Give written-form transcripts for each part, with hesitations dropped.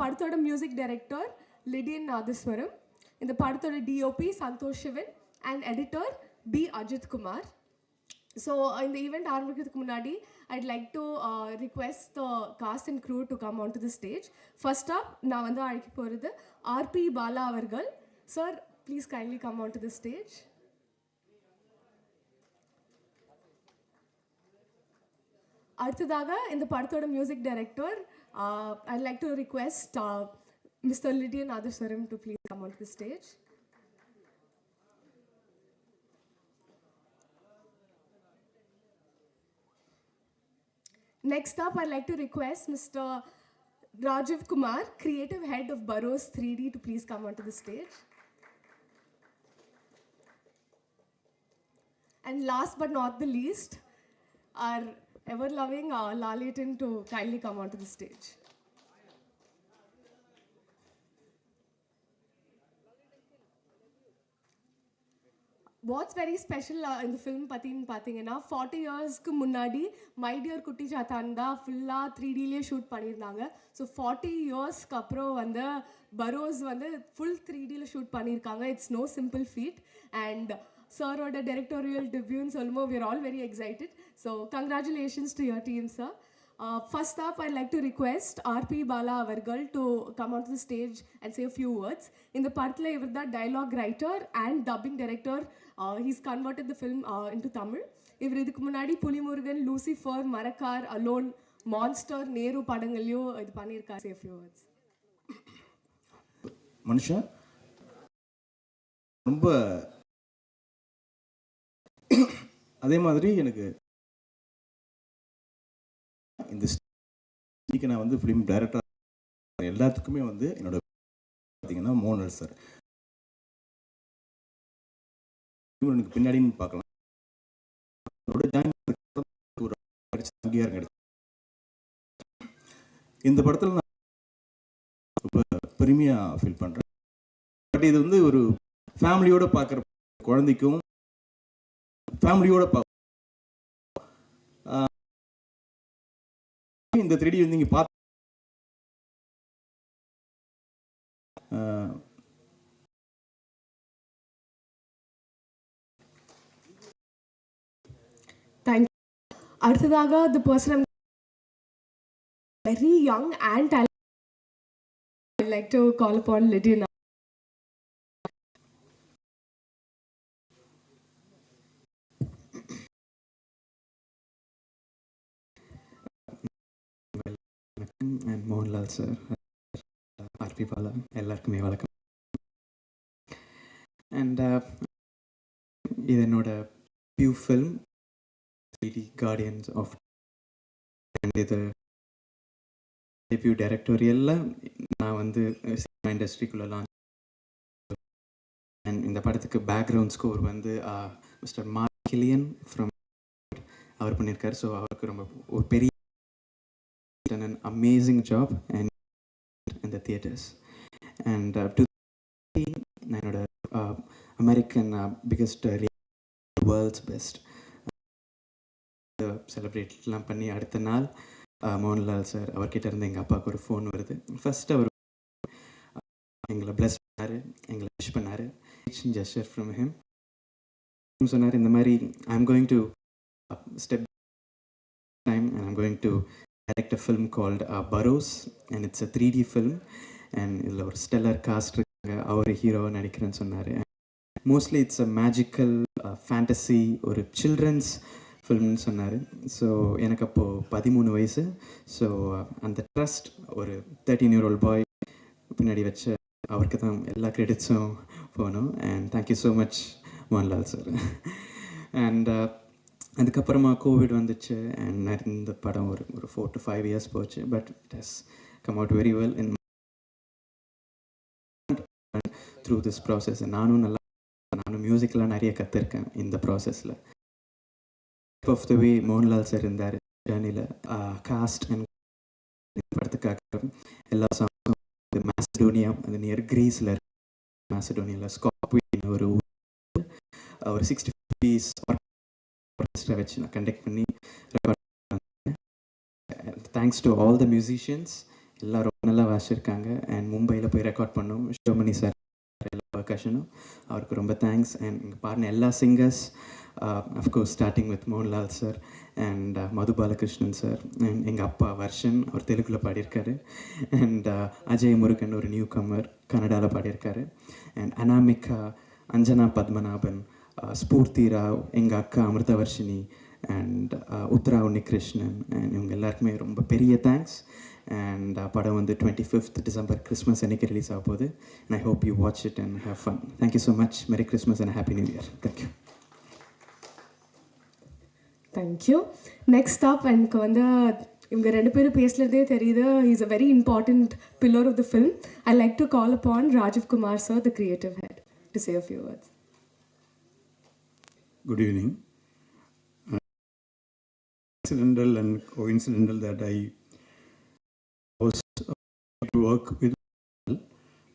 படத்தோட music director Lydian Nadhaswaram, இந்த படத்தோட DOP Santhosh Sivan and editor B Ajith Kumar. So இந்த ஈவெண்ட் ஆரம்பிக்கிறதுக்கு முன்னாடி I'd like to request the cast and crew to come onto the stage. First up, நான் வந்து அழைக்க போகிறது ஆர்பி பாலா அவர்கள். Sir, please kindly come onto the stage. அடுத்ததாக இந்த படத்தோட music director I'd like to request Mr. Lidian Nadaswaram to please come onto the stage. Next up, I'd like to request Mr. Rajiv Kumar, creative head of Barroz 3D, to please come onto the stage. And last but not the least, our ever-loving Lalitan to kindly come onto the stage. What's very special in the film பார்த்தீங்கன்னா 40 இயர்ஸ்க்கு முன்னாடி my dear குட்டி சாத்தான் தான் ஃபுல்லாக 3Dலேயே shoot பண்ணியிருந்தாங்க. So 40 இயர்ஸ்க்கு அப்புறம் வந்து பரோஸ் வந்து ஃபுல் 3Dயில் ஷூட் பண்ணியிருக்காங்க. It's no simple feat. And சாரோட directorial debut சொல்லும்போது we are all very excited. So congratulations to your team, sir. First up, I'd like to request RP Bala avargal to come onto the stage and say a few words. In the படத்தில் இவர் தான் dialogue writer and dubbing director. He's converted the film into Tamil. இவர் இதுக்கு முன்னாடி Pulimurugan, Lucifer, Marakkar, alone, monster, Nehru படங்களையும் இது பண்ணியிருக்காரு. Say a few words. மனுஷன் ரொம்ப அதே மாதிரி எனக்கு இந்த ஸ்டேஜ்க்கு நான் வந்து ஃபிலிம் டைரக்டர் எல்லாத்துக்குமே வந்து என்னோட பார்த்தீங்கன்னா மோகன்லால் சார். எனக்கு பின்னாடின்னு பார்க்கலாம், ஒரு அங்கீகாரம் கிடைச்சு இந்த படத்தில் நான் ரொம்ப பெருமையாக ஃபீல் பண்ணுறேன். பட் இது வந்து ஒரு ஃபேமிலியோடு பார்க்குற குழந்தைக்கும் ஃபேமிலியோட இந்த 3D வந்து நீங்க பார்த்து Thank you. அடுத்ததாக the person very young and talented, I'd like to call upon Lydia. And Mohanlal sir, RP Bala, எல்லாருக்குமே வணக்கம். And இது என்னோட பியூ film 3D Guardians of, and இது டெபியூ டைரக்டோரியலில் நான் வந்து சினிமா இண்டஸ்ட்ரிக்குள்ளே லான்ச். அண்ட் இந்த படத்துக்கு பேக்ரவுண்ட் ஸ்கோர் வந்து மிஸ்டர் கில்லியன் ஃப்ரம் அவர் பண்ணியிருக்கார். ஸோ அவருக்கு ரொம்ப ஒரு பெரிய done an amazing job and in the theaters. And to என்னோட அமெரிக்கன் பிக்கஸ்ட் வேர்ல்ட்ஸ் பெஸ்ட் செலிப்ரேட்லாம் பண்ணி அடுத்த நாள் மோகன்லால் சார் அவர்கிட்ட இருந்து எங்கள் அப்பாவுக்கு ஒரு ஃபோன் வருது. ஃபர்ஸ்ட் அவர் எங்களை பிளஸ் பண்ணார், எங்களை விஷ் பண்ணார். ஜெஸ்டர் ஃப்ரம் ஹிம் சொன்னார், இந்த மாதிரி I am going to step time and I'm going to direct a film called Barroz, and it's a 3D film, and இதுல ஒரு ஸ்டெல்லர் காஸ்ட் இருக்காங்க, அவர் ஹீரோவை நடிக்கிறேன்னு சொன்னார். Mostly it's a magical fantasy, ஒரு children's ஃபில்ம்னு சொன்னார். ஸோ எனக்கு அப்போது 13 வயசு. ஸோ அந்த ட்ரஸ்ட் ஒரு 13-year-old பாய் பின்னாடி வச்ச அவருக்கு தான் எல்லா கிரெடிட்ஸும் போகணும். And thank you so much Mohanlal sir. And அதுக்கப்புறமா கோவிட் வந்துச்சு அண்ட் இந்த படம் ஒரு 4 to 5 years போச்சு. But it has come out very well in through this process. நானும் மியூசிக்லாம் நிறைய கற்றுருக்கேன் இந்த ப்ராசஸில். Of the way Mohanlal sir இருந்தார் ஜேர்னியில். காஸ்ட் அண்ட் படத்துக்காக எல்லா சாங்ஸும் மேசடோனியா, அது நியர் கிரீஸில் மேசடோனியாவில் ஸ்காப்வின் ஒரு 60 பீஸ் ஆர்கெஸ்ட்ரா வச்சு நான் கண்டக்ட் பண்ணி record. Thanks to all the musicians, எல்லோரும் நல்லா வாசிச்சிருக்காங்க. அண்ட் மும்பையில் போய் ரெக்கார்ட் பண்ணோம். ஷோமணி சார் எல்லா பர்கஷனும், அவருக்கு ரொம்ப தேங்க்ஸ். அண்ட் இங்கே பாடின எல்லா singers, of course starting with Mohanlal sir and Madhu Balakrishnan sir, and எங்கள் அப்பா வர்ஷன், அவர் தெலுங்கில் பாடியிருக்காரு. அண்ட் அஜய் முருகன், ஒரு நியூ கம்மர், கன்னடாவில் பாடியிருக்காரு. அண்ட் அனாமிகா, அஞ்சனா பத்மநாபன், ஸ்பூர்த்தி ராவ், எங்கள் அக்கா அமிர்தவர்ஷினி அண்ட் உத்ரா உன்னிகிருஷ்ணன், அண்ட் இவங்க எல்லாருக்குமே ரொம்ப பெரிய தேங்க்ஸ். அண்ட் படம் வந்து 25th December கிறிஸ்மஸ் அன்றைக்கி ரிலீஸ் ஆக போகுது. And I hope you watch it and have fun. Thank you so much. Merry Christmas and happy new year. Thank you. Thank you. Next up எனக்கு வந்து இவங்க ரெண்டு பேரும் பேசுகிறதே தெரியுது. Is a very important pillar of the film. I like to call upon Rajeev Kumar sir, the creative head, to say a few words. Good evening. Accidental and coincidental that I was to work with,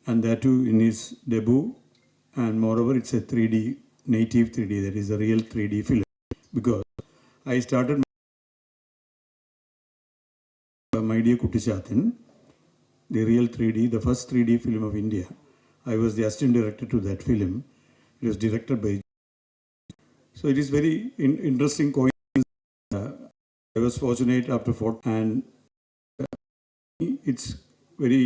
and that too in his debut, and moreover it's a 3D, native 3D, that is a real 3D film, because I started My Dear Kutty Chathan, the real 3D, the first 3D film of India. I was the assistant director to that film. It was directed by. So it is very interesting coincidence. I was fortunate after 40, and it's very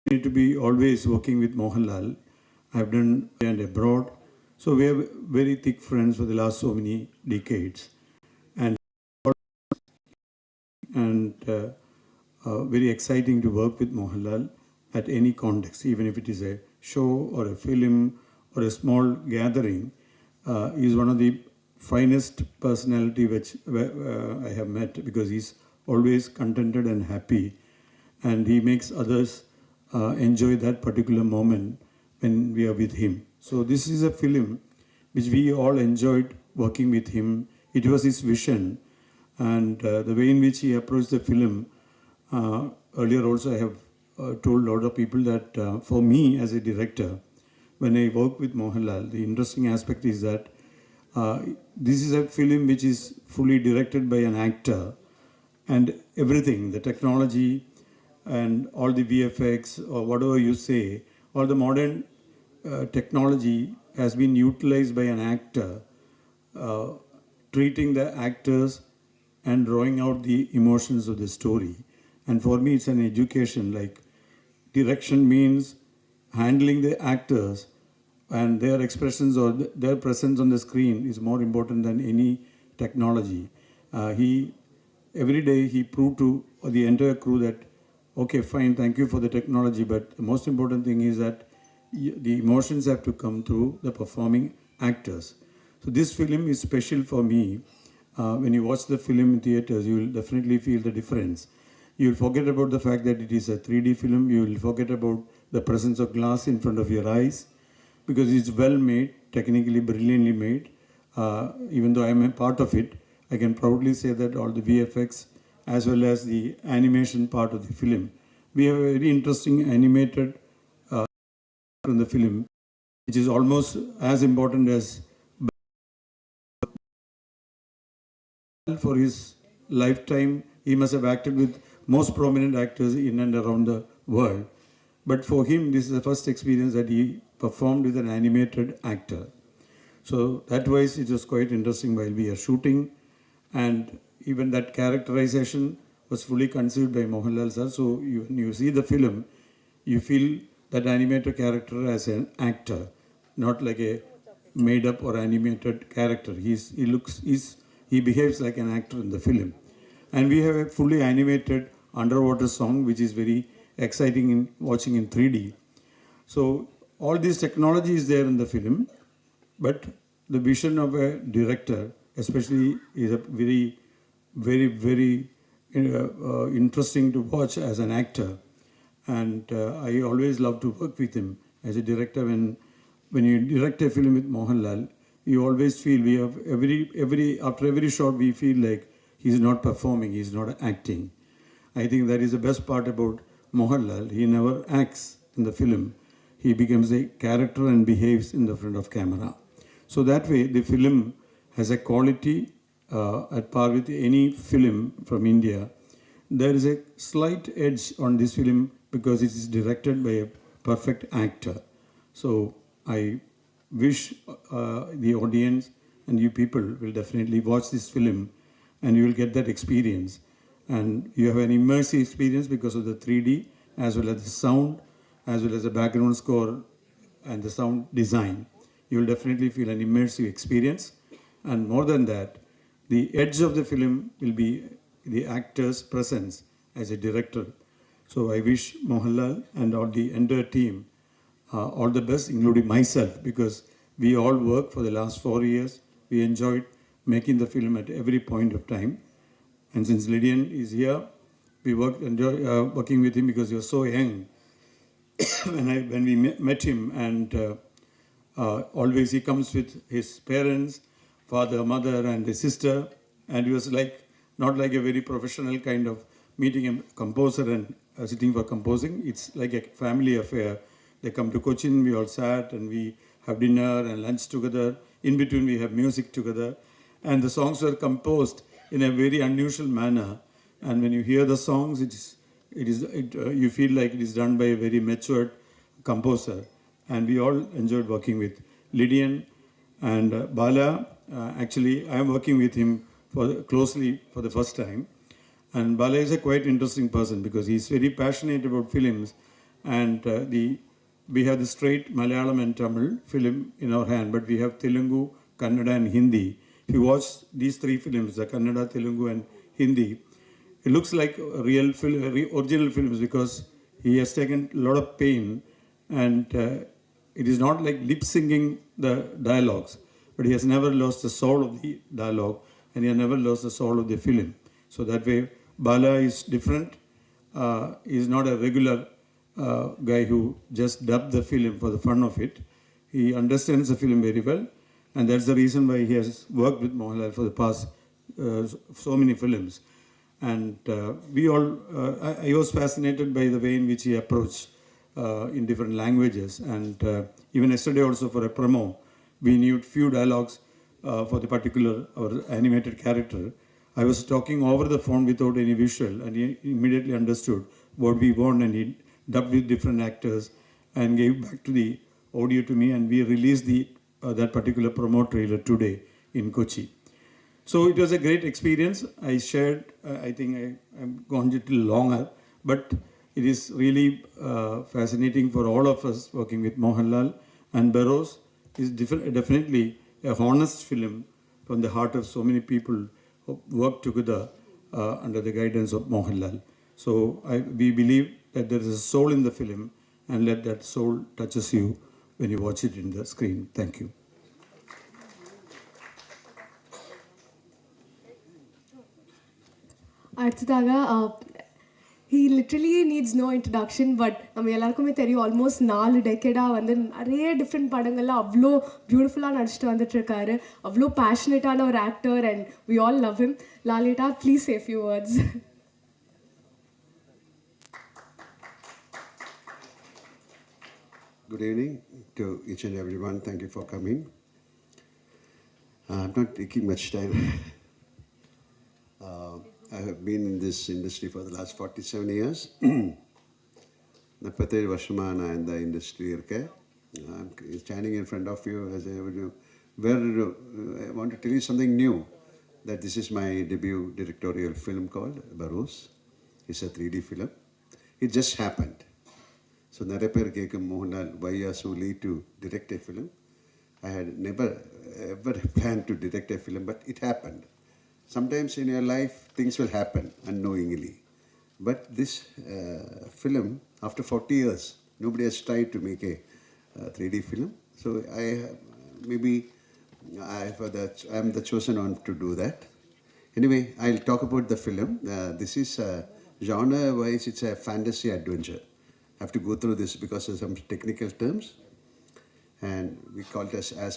need to be always working with Mohanlal. I have done and abroad, so we are very thick friends for the last so many decades, and very exciting to work with Mohanlal at any context, even if it is a show or a film or a small gathering. He is one of the finest personality which I have met, because he's always contented and happy, and he makes others enjoy that particular moment when we are with him. So this is a film which we all enjoyed working with him. It was his vision, and the way in which he approached the film. Earlier also I have told a lot of people that for me as a director, when I work with Mohanlal, the interesting aspect is that this is a film which is fully directed by an actor, and everything, the technology and all the VFX or whatever you say, all the modern technology has been utilized by an actor, treating the actors and drawing out the emotions of the story. And for me it's an education, like direction means handling the actors, and their expressions or their presence on the screen is more important than any technology. Every day he proved to the entire crew that, okay, fine, thank you for the technology, but the most important thing is that the emotions have to come through the performing actors. So this film is special for me. When you watch the film in theaters, you will definitely feel the difference. You will forget about the fact that it is a 3D film. You will forget about the presence of glass in front of your eyes, because it's well made, technically brilliantly made. Even though I am a part of it, I can proudly say that all the VFX as well as the animation part of the film, we have a very interesting animated in the film, which is almost as important as for his lifetime. He must have acted with most prominent actors in and around the world. But for him, this is the first experience that he performed with an animated actor. So that wise, it was quite interesting while we are shooting, and even that characterization was fully conceived by Mohanlal sir. So when you see the film, you feel that animated character as an actor, not like a made up or animated character. He behaves like an actor in the film. And we have a fully animated underwater song, which is very exciting in watching in 3D. So all this technology is there in the film, but the vision of a director especially is a very interesting to watch as an actor. And I always love to work with him as a director. When you direct a film with Mohanlal, you always feel we have after every shot we feel like he's not performing, he's not acting. I think that is the best part about Mohanlal. He never acts in the film. He becomes a character and behaves in the front of camera. So that way the film has a quality at par with any film from India, there is a slight edge on this film because it is directed by a perfect actor. So I wish the audience and you people will definitely watch this film and you will get that experience. And you have an immersive experience because of the 3D as well as the sound, as well as the background score and the sound design. You will definitely feel an immersive experience. And more than that, the edge of the film will be the actor's presence as a director. So I wish Mohanlal and all the entire team all the best, including myself, because we all worked for the last 4 years. We enjoyed making the film at every point of time. And since Lydian is here, we enjoy working with him because he was so young. when we met him, and always he comes with his parents, father, mother, and his sister, and he was like not like a very professional kind of meeting a composer and sitting for composing. It's like a family affair. They come to Cochin, we all sat and we have dinner and lunch together. In between, we have music together, and the songs were composed in a very unusual manner. And when you hear the songs, you feel like it is done by a very matured composer. And we all enjoyed working with Lydian and Bala. Actually, I am working with him closely for the first time. And Bala is a quite interesting person because he is very passionate about films. And we have the straight Malayalam and Tamil film in our hand, but we have Telugu, Kannada, and Hindi. If you watch these three films, the Kannada, Telugu, and Hindi, it looks like real original films because he has taken a lot of pain, and it is not like lip syncing the dialogues, but he has never lost the soul of the dialogue, and he has never lost the soul of the film. So that way, Bala is different. He is not a regular guy who just dubbed the film for the fun of it. He understands the film very well, and that's the reason why he has worked with Mohanlal for the past so many films. And I was fascinated by the way in which he approached in different languages. And even yesterday also for a promo, we knew few dialogues for the particular or animated character. I was talking over the phone without any visual, and he immediately understood what we want, and he dubbed with different actors and gave back to the audio to me, and we released that particular promo trailer today in Kochi. So it was a great experience. I shared, I think I've gone a little longer, but it is really fascinating for all of us working with Mohanlal. And Barroz is definitely a honest film from the heart of so many people who work together under the guidance of Mohanlal. So we believe that there is a soul in the film, and let that soul touches you when you watch it in the screen. Thank you. He literally needs no introduction, but நம்ம எல்லாருக்குமே தெரியும் almost 4 டெக்கேடாக வந்து நிறைய different படங்கள்லாம் அவ்வளோ பியூட்டிஃபுல்லாக நடிச்சிட்டு வந்துட்டு இருக்காரு. அவ்வளோ பேஷனேட்டான ஒரு actor, and we all love him. Laletta, please say few words. Good evening to each and everyone. Thank you for coming. I'm not taking much time. I have been in this industry for the last 47 years. 47 வருஷமா நான் இந்த industry இருக்கேன். I'm standing in front of you as I want to tell you something new, that this is my debut directorial film called Barroz. It's a 3D film. It just happened. So நிறைய பேர் கேட்கும், Mohanlal, why you are so late to direct a film? I had never ever planned to direct a film, but it happened. Sometimes in your life, things will happen unknowingly. But this film, after 40 years, nobody has tried to make a 3D film. So I'm the chosen one to do that. Anyway, I'll talk about the film. This is genre-wise, it's a fantasy adventure. I have to go through this because of some technical terms. And we call it as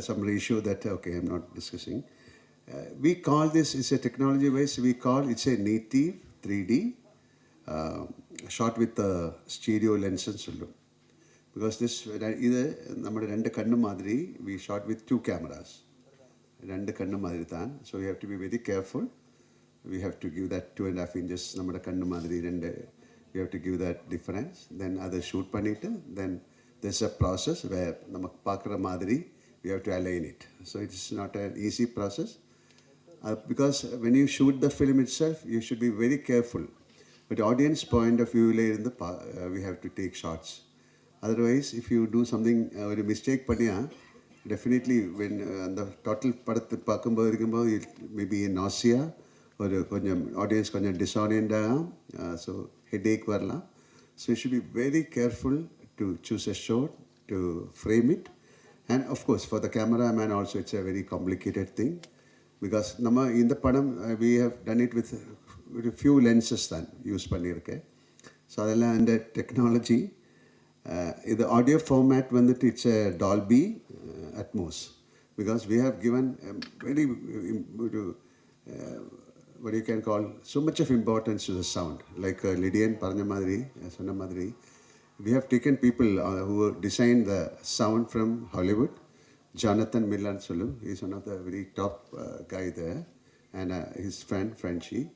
some ratio that, okay, I'm not discussing. We call this, it's a technology wise, it's a native 3D shot with a stereo lens and so on. Because this, either rendu kannu madri, we shot with 2 cameras. Rendu kannu madri than, so you have to be very careful. we have to give that 2.5 inches നമ്മുടെ കണ്ണ് മാതിരി we have to give that difference. Then அதை shoot பண்ணிட்டு then there's a process where நமக்கு பார்க்குற மாதிரி we have to align it. So it's not an easy process. Because when you shoot the film itself, you should be very careful. But audience point of view, we have to take shots. Otherwise, if you do something, a mistake, definitely when the total maybe nausea or audience disoriented, so headache varla. So you should be very careful to choose a shot, to frame it. And of course, for the cameraman also, it's a very complicated thing. Because in the padam, we have done it with a few lenses then use pannirke. So adella and technology, the audio format it's a Dolby Atmos, because we have given very what you can call so much of importance to the sound. Like Lydian Parna Madri, Sona Madri, we have taken people who designed the sound from Hollywood. Jonathan Millan Sulu, he's one of the very top guy there, and his friend Frenchie.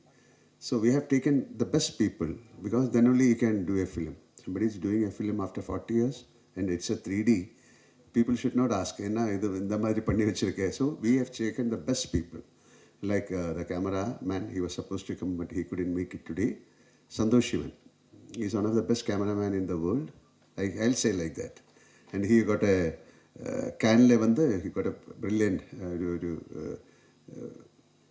So we have taken the best people, because then only you can do a film. Somebody is doing a film after 40 years and it's a 3D. People should not ask, so we have taken the best people. Like the cameraman, he was supposed to come but he couldn't make it today. Santosh Shivan, he's one of the best cameramen in the world. I'll say like that. And he got a he got a brilliant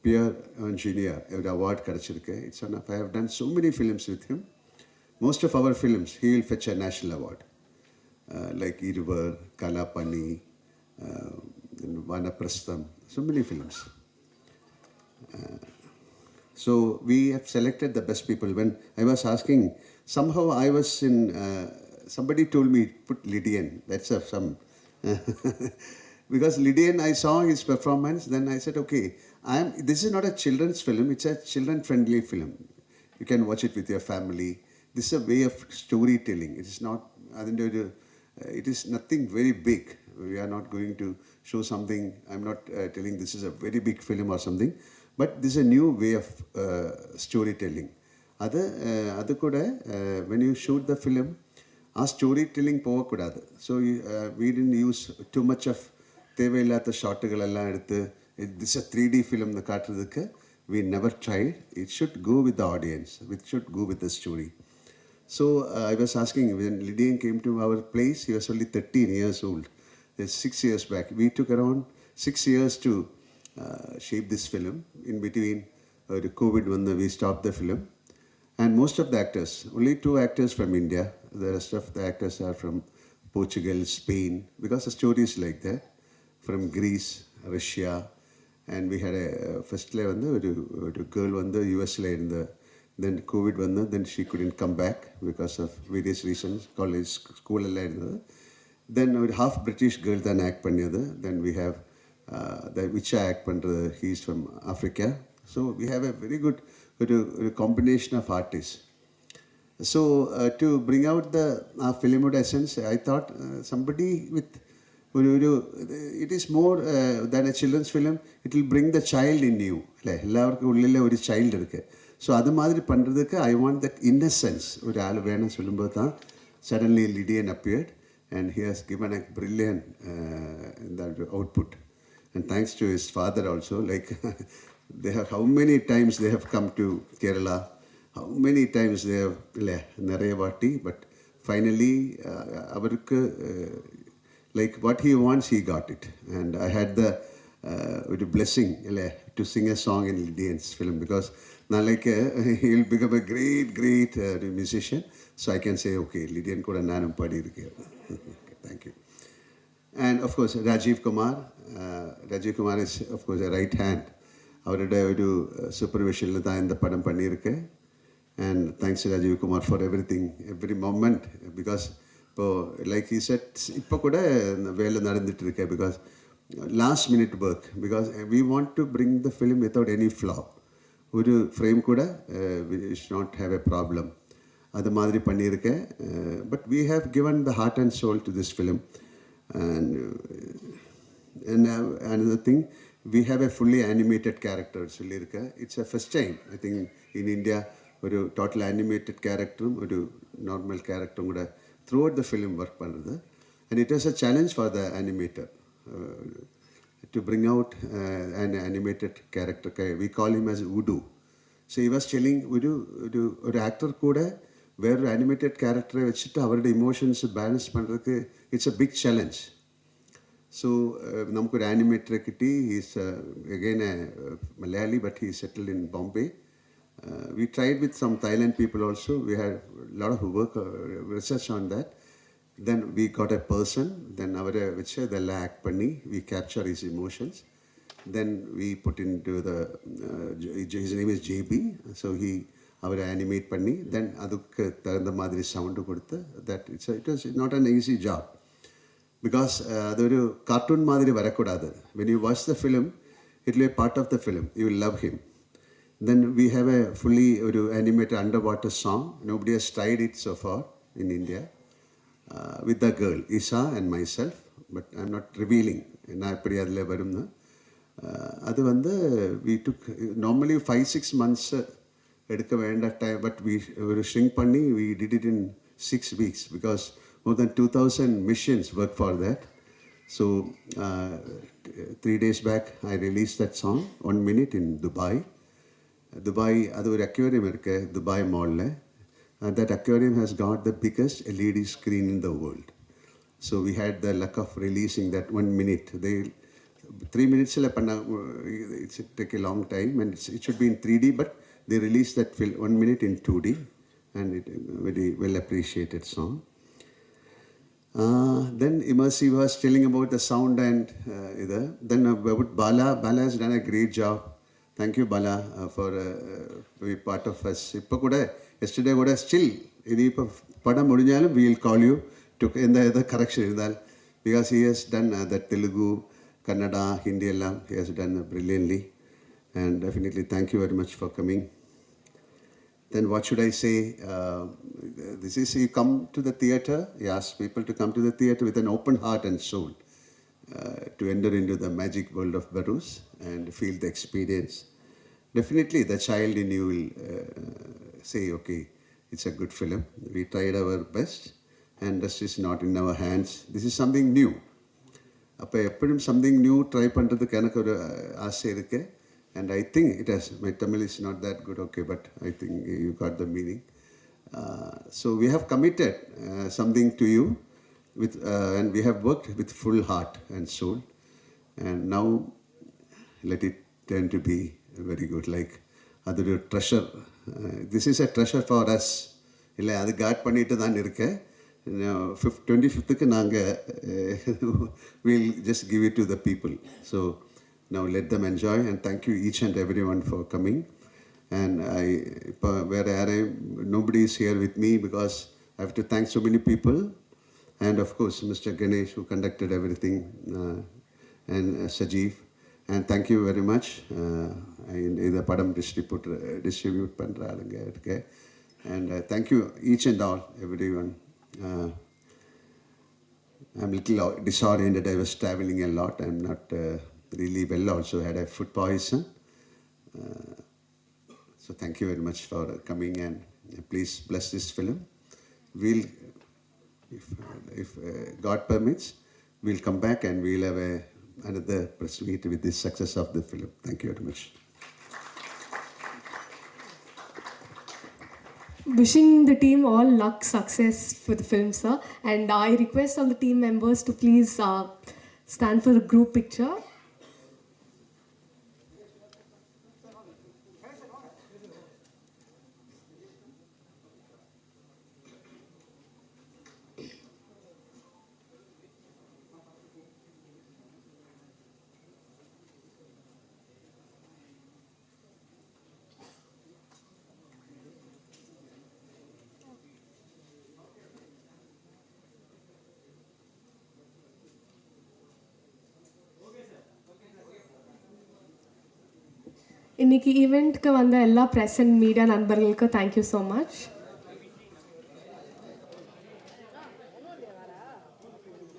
peer engineer award. It's one of, I have done so many films with him. Most of our films, he will fetch a national award. Like Irvar, Kalapani, Vanaprastham, so many films. So we have selected the best people. When I was asking, somehow I was in, somebody told me, put Lydian, that's some... Because Lydian, I saw his performance, then I said, okay, this is not a children's film, it's a children-friendly film. You can watch it with your family. This is a way of storytelling. It is not, it is nothing very big. We are not going to show something, I'm not telling this is a very big film or something, but this is a new way of storytelling. When you shoot the film, our storytelling போகக்கூடாது. So we didn't use too much of தேவையில்லாத ஷாட்டுகள் எல்லாம் எடுத்து this is a 3D film காட்டுறதுக்கு we never tried. It should go with the audience. It should go with the story. So I was asking, when Lydian came to our place, he was only 13 years old. That's 6 years back. We took around 6 years to shape this film. In between the COVID, when we stopped the film. And most of the actors, only 2 actors from India, the rest of the actors are from Portugal, Spain, because the story is like that, from Greece, Russia, and we had a first girl in the US, then COVID, then she couldn't come back because of various reasons, college, school, then half British girl then act panniyadu, then we have the which act pandrathu, he's from Africa, so we have a very good combination of artists. So to bring out the film essence, I thought somebody with it is more than a children's film. It will bring the child in you. எல்லாருக்கும் உள்ளே ஒரு child இருக்கு. So அது மாதிரி பண்ணுறதுக்கு I want that innocence. ஒரு ஆள் வேணும்னு சொல்லும்போது தான் suddenly Lydian appeared and he has given a brilliant output. And thanks to his father also, like they have, how many times they have come to Kerala, how many times they have Nerea Vatti, but finally avarukku like what he wants, he got it. And I had the blessing to sing a song in Lydian's film, because now he will become a great musician. So I can say, okay, Lydian kuda nanum padi irukke. Thank you. And of course Rajiv Kumar is of course a right hand. அவருடைய ஒரு சூப்பர்விஷனில் தான் இந்த படம் பண்ணியிருக்கேன். And thanks to Rajiv Kumar for everything, every moment, because இப்போது like he said, இப்போ கூட வேலை நடந்துட்டு இருக்கேன், because last minute work, because we want to bring the film without any flaw. ஒரு ஃப்ரேம் கூட we should not have a problem. அது மாதிரி பண்ணியிருக்கேன். But we have given the heart and soul to this film. And another thing, we have a fully animated character. It's a first time, I think, in India, a total animated character, a normal character, throughout the film work. And it was a challenge for the animator to bring out an animated character. We call him as Udu. So he was telling an actor where animated character the emotions balance it's a big challenge. So namukku an animator kitti. He's again a Malayali, but he settled in Bombay. We tried with some Thailand people also. We had a lot of work, research on that. Then we got a person, then the act panni, we capture his emotions. Then we put into the, his name is JB, so he, animate panni, then adukku tharanda madiri sound koduthu. That it was not an easy job. Because the cartoon madiri varakudadu. When you watch the film, it will be part of the film. You will love him. Then we have a fully animated underwater song. Nobody has tried it so far in India. With the girl, Isa and myself. But I'm not revealing. We took normally 5-6 months time, but we shrink panni, we did it in 6 weeks because more than 2,000 missions work for that. So 3 days back, I released that song, 1 minute in Dubai. Dubai, that's an aquarium in Dubai Mall. And that aquarium has got the biggest LED screen in the world. So we had the luck of releasing that 1 minute. 3 minutes, it's take a long time, and it should be in 3D, but they released that 1 minute in 2D, and it very well appreciated song. Then Immersive was telling about the sound and then about Bala. Bala has done a great job. Thank you, Bala, for being part of us. Yesterday, still, we will call you to the correction because he has done the Telugu, Kannada, Hindi, he has done brilliantly. And definitely thank you very much for coming. Then what should I say? This is, you come to the theatre, you ask people to come to the theatre with an open heart and soul to enter into the magic world of Barroz and feel the experience. Definitely the child in you will say, okay, it's a good film. We tried our best and this is not in our hands. This is something new. Something new, try பண்றதுக்கு எனக்கு ஒரு ஆசை இருக்கு. And I think it has, my Tamil is not that good, okay, but I think you got the meaning. So we have committed something to you, and we have worked with full heart and soul. And now let it turn to be very good, like other treasure. This is a treasure for us. இல்லை அது God பண்ணிட்டு தான் இருக்கேன். 25th we'll just give it to the people. So now let them enjoy, and thank you each and everyone for coming. And nobody is here with me because I have to thank so many people, and of course Mr. Ganesh who conducted everything, and Sajeev, and thank you very much. The padam distribute pandra, and thank you each and all everyone. I'm a little disoriented. I was traveling a lot. I'm not really well. Also had a food poison. So thank you very much for coming, and please bless this film. We'll, if God permits, we'll come back and we'll have another press meet with the success of the film. Thank you very much. Wishing the team all luck, success for the film, sir. And I request all the team members to please stand for the group picture. இன்னைக்கு ஈவெண்ட்க்கு வந்த எல்லா press and media நண்பர்களுக்கு thank you so much.